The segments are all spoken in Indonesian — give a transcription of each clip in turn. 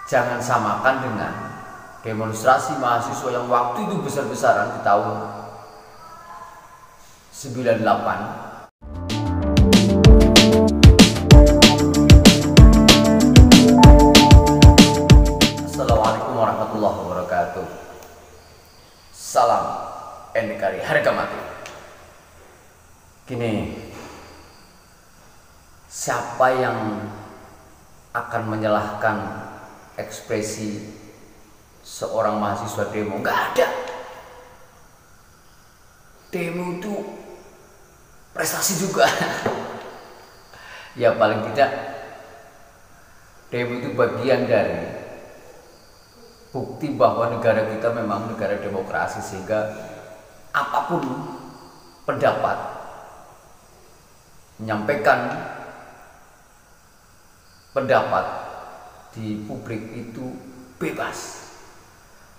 Jangan samakan dengan demonstrasi mahasiswa yang waktu itu besar-besaran di tahun 98. Assalamualaikum warahmatullahi wabarakatuh. Salam NKRI harga mati. Gini, siapa yang akan menyalahkan ekspresi seorang mahasiswa demo? Nggak ada. Demo itu prestasi juga. Ya paling tidak demo itu bagian dari bukti bahwa negara kita memang negara demokrasi, sehingga apapun pendapat, menyampaikan pendapat di publik itu bebas.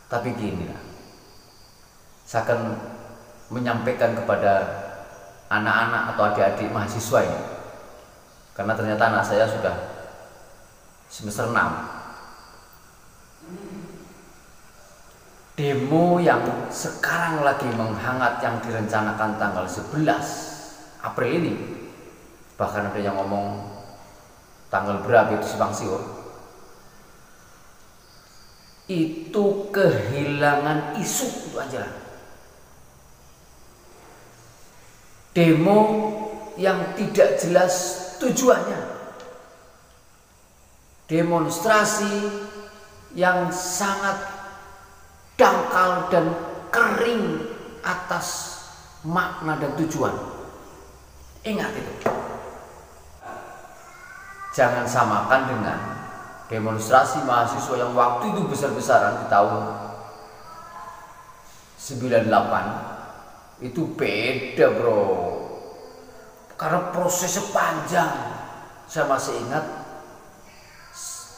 Tapi gini lah, saya akan menyampaikan kepada anak-anak atau adik-adik mahasiswa ini, karena ternyata anak saya sudah semester 6. Demo yang sekarang lagi menghangat yang direncanakan tanggal 11 April ini, bahkan ada yang ngomong tanggal berapa itu simpang siur, itu kehilangan isu. Itu aja. Demo yang tidak jelas tujuannya, demonstrasi yang sangat dangkal dan kering atas makna dan tujuan. Ingat itu. Jangan samakan dengan demonstrasi mahasiswa yang waktu itu besar-besaran di tahun 98. Itu beda bro, karena prosesnya panjang. Saya masih ingat,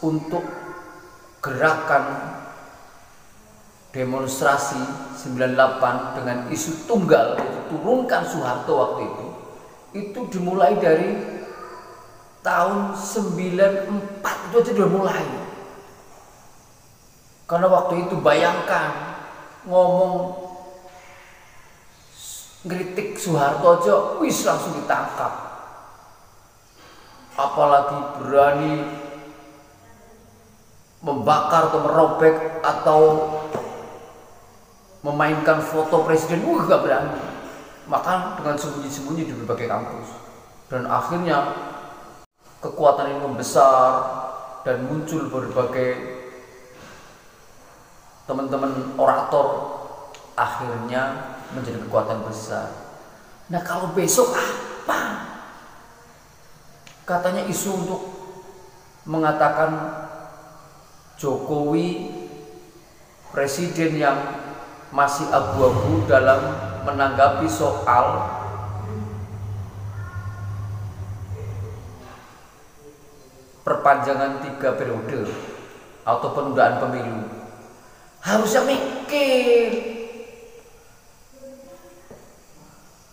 untuk gerakan demonstrasi 98 dengan isu tunggal, yaitu turunkan Soeharto waktu itu dimulai dari tahun 94. Itu aja udah mulai. Karena waktu itu bayangkan, ngomong ngeritik Soeharto aja wis langsung ditangkap, apalagi berani membakar atau merobek atau memainkan foto presiden, gak berani. Maka dengan sembunyi-sembunyi di berbagai kampus, dan akhirnya kekuatan ini membesar dan muncul berbagai teman-teman orator, akhirnya menjadi kekuatan besar. Nah kalau besok apa? Katanya isu untuk mengatakan Jokowi presiden yang masih abu-abu dalam menanggapi soal perpanjangan 3 periode atau penundaan pemilu. Harusnya mikir,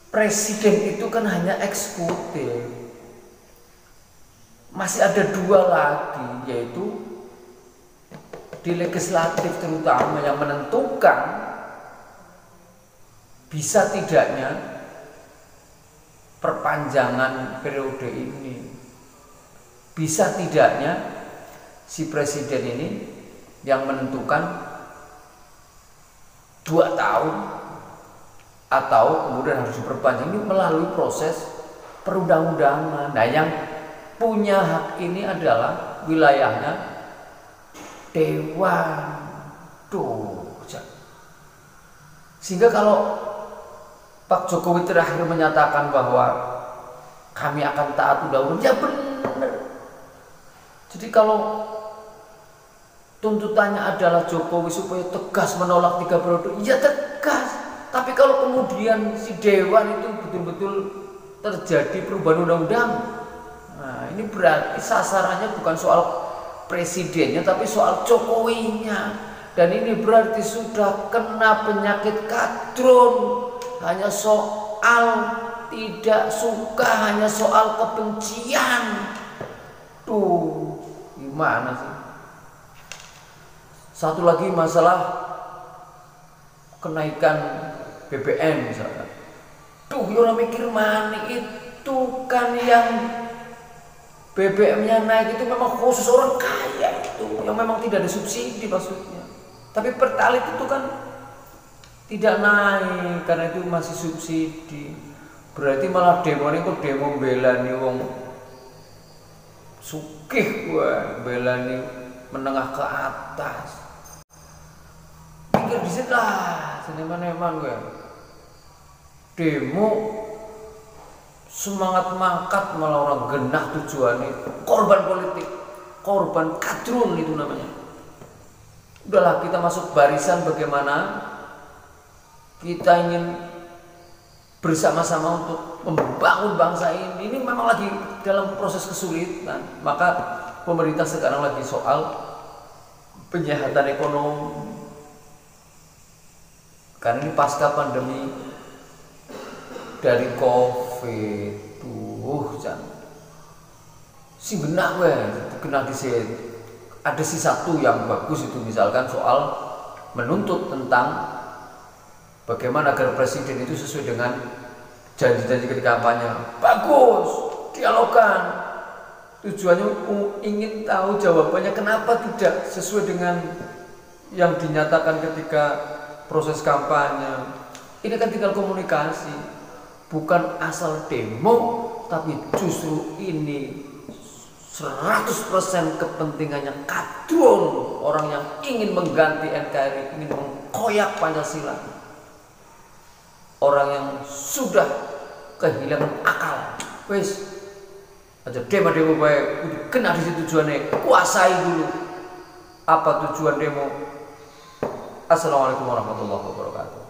presiden itu kan hanya eksekutif, masih ada 2 lagi, yaitu di legislatif terutama, yang menentukan bisa tidaknya perpanjangan periode ini, bisa tidaknya si presiden ini yang menentukan 2 tahun atau kemudian harus diperpanjang, ini melalui proses perundang-undangan. Nah yang punya hak ini adalah wilayahnya Dewan. Sehingga kalau Pak Jokowi terakhir menyatakan bahwa kami akan taat undang-undang, ya benar. Jadi kalau tuntutannya adalah Jokowi supaya tegas menolak 3 periode, ya tegas. Tapi kalau kemudian si Dewan itu betul-betul terjadi perubahan undang-undang, nah ini berarti sasarannya bukan soal presidennya tapi soal Jokowinya. Dan ini berarti sudah kena penyakit kadrun, hanya soal tidak suka, hanya soal kebencian. Tuh, gimana sih? Satu lagi masalah kenaikan BBM misalkan. Duh, orang mikir mana itu kan yang BBM-nya naik itu memang khusus orang kaya itu, yang memang tidak ada subsidi maksudnya. Tapi Pertalite itu kan tidak naik karena itu masih subsidi. Berarti malah demo ini kok demo belani wong sugih, gua belani menengah ke atas. Pikir di situ lah, seneman-neman gue. Demo semangat mangkat malah orang genah tujuannya korban politik, korban kadrun itu namanya. Udahlah, kita masuk barisan bagaimana kita ingin bersama-sama untuk membangun bangsa ini. Ini memang lagi dalam proses kesulitan. Maka pemerintah sekarang lagi soal penyehatan ekonomi. Karena ini pasca pandemi dari COVID, si genah kena di sini. Ada si satu yang bagus itu misalkan soal menuntut tentang bagaimana agar presiden itu sesuai dengan janji-janji ketika kampanye. Bagus, dialogkan. Tujuannya ingin tahu jawabannya kenapa tidak sesuai dengan yang dinyatakan ketika proses kampanye. Ini kan tinggal komunikasi. Bukan asal demo, tapi justru ini 100% kepentingannya kadrun, orang yang ingin mengganti NKRI, ingin mengkoyak Pancasila, orang yang sudah kehilangan akal. Wes aja demo baik, udah kena di situ tujuannya, kuasai dulu apa tujuan demo. Assalamualaikum warahmatullahi wabarakatuh.